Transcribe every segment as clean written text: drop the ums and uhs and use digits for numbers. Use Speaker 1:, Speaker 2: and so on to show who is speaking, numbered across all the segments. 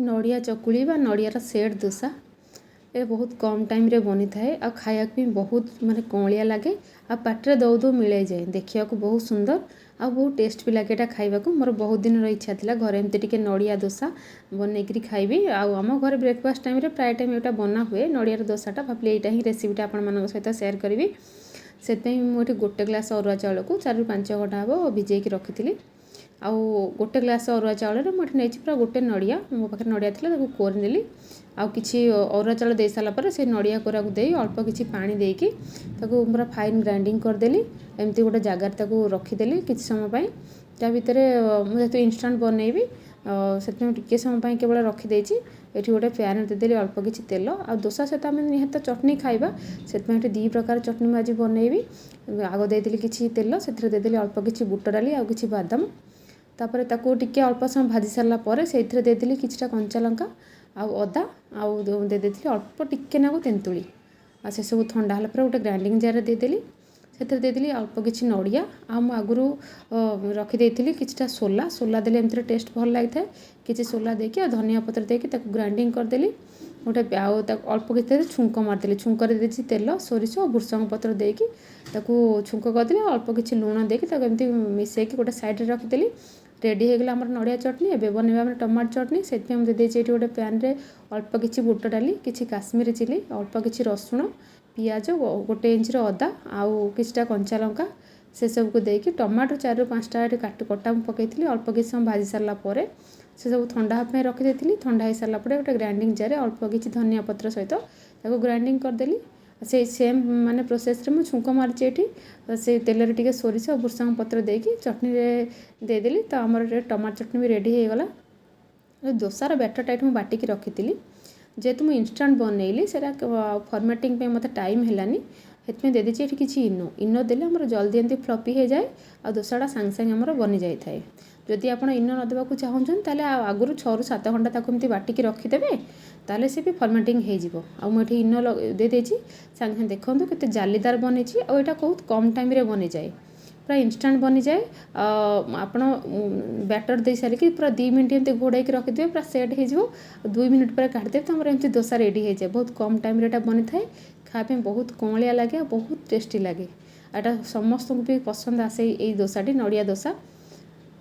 Speaker 1: नड़िया चकुली बा नड़ियार सेट दोसा ये बहुत कम टाइम रे बनी थाए आ खाया भी बहुत माने कौलिया लगे आ पाटे दौ दौ मिले जाए देखा बहुत सुंदर आ बहुत टेस्ट भी लगे खाइबा मोर बहुत दिन इच्छा था घरे एमती टिके नड़िया दोसा बनईकरी खाइबी आम घर ब्रेकफास्ट टाइम प्राय टाइम यहाँ बना हुए नड़ियार दोसाटा भाविली यहाँ ही रेसिपीटा आपण सहित सेयार करी से मुझे गोटे ग्लास अरुआ चाउल को 4-5 घंटा हम भिजेक रखी आउ गोटे ग्लास अरुआ चाउल मुझे नहीं पूरा गोटे नड़िया मो पाखे नड़िया थी कोरीनेली आउ कि अरुआ चाउल दे सारापर से नड़िया कोरा को दे अल्प किसी पानी देकी पूरा फाइन ग्राइंडिंग करदेली एमती गोटे जगार रखीदेली किसी समय ता भितर मुझे इंस्टांट बनईबी से टिके समय केवल रखीदे ये गोटे पैन देदेली अल्प किसी तेल आ दोसा सहित आम निहत चटनी खाइबा से 2 प्रकार चटनी आज बनईबी आग देदेली किसी तेल से देदेली अल्प किसी बुट डाली आ किसी बादाम तापर ताको टिके अल्प समय भाजी सारा पर से देदेली किछिटा कंचा लंका आउ अदा आउ देदेली अल्प टिके नाकु तेंतुली आ से सब ठंडा होला पर गोटे ग्राइंडिंग जार देदेली से देदेली अल्प किसी नड़िया आगुरी रखीदी किछिटा सोला देले एमती टेस्ट भल लगी था किसी सोला देकी धनिया पत्र देकी ग्राइंडिंग करदेली गोटे अल्प किसी छुंक मारदेली छुंक देदेली तेल सोरिष और भृषंग पत्र देकी छुंक करदेली अल्प किसी लुण देकी एमती मिसेकी गोटे साइड रखीदेली रेडी हो गला नड़िया चटनी एवं बनवा टमाटो चटनी से देदेे गोटे पैन रे अल्प किसी बुट डाली किसी काश्मीरी चिली अल्प किसी रसुण पियाज 1 इंच अदा आउ किछिटा कंचा लंका से सब को देकी टमाटो 4-5टा कटा पकई अल्प किसी समय भाजी सारा पर से सब ठंडा हाँ रखीदी ठंडा हो सारा गोटे ग्राइंडिंग जार अल्प किसी धनिया पत्र सहित ग्राइंडिंग करदेली से सेम माने प्रोसेस रे मु छुंक मारची एठी से तेल रे टिके सोरिष और भृषंग पत्र देकी चटनी रे देदेली तो आमर टमाटो चटनी भी रेडी हो गला दोसार बैटर टाइट मु बाटिकी रखी जेहेतु मुझे इंस्टांट बनईली से फर्मेटिंग पे मत टाइम है से दे दीजिए किसी इनो देले आमर जल्दी एमती फ्लपी हो जाए आ दोसाटा सांगे सांगे आमर बनी जाए थाए जदि आप इनो न देवाक चाहूँ ताले आगुरी 6-7 घंटा ताको एमती बाटिकी रखीदेवे ताले से भी फर्मेटिंग हो मुझे इनो दे देछि सांगे सांगे देखो केते जालीदार बनी और यहाँ बहुत कम टाइम रे बनी जाए पूरा इंस्टांट बनी जाए आपण बैटर दे सारिकी पूरा 2 मिनट एमती घोड़ाई रखिदे पूरा सेट हो 2 मिनट पर काटिदेवे तो एमती दोसा रेडी हो जाए बहुत कम टाइम रे बनी थाए खाने बहुत कौलिया लगे बहुत टेस्टी लगे एटा समस्त को भी पसंद आसे यही दोसाटी नड़िया दोसा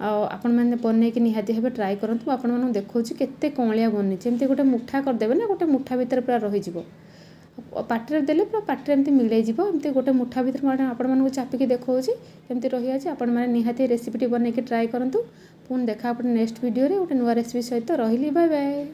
Speaker 1: आपण मैंने बनईकि निहाती भाव ट्राए करूँ आपण मैं देखा केते कौलिया बनी एमती गोटे मुठा करदेवे ना गोटे मुठा भितर पूरा रही पाटे देले पूरा पाटे एमती मिले एमती गोटे मुठा भितर आपण चापिकी देखा एमती रही जाए आपण मैंने निहाती रेसिपीटी बनईकि ट्राए करूँ पुणी देखा आप नेक्स्ट वीडियो रे गोटे नुआ रेसिपी सहित रही बाय बाय।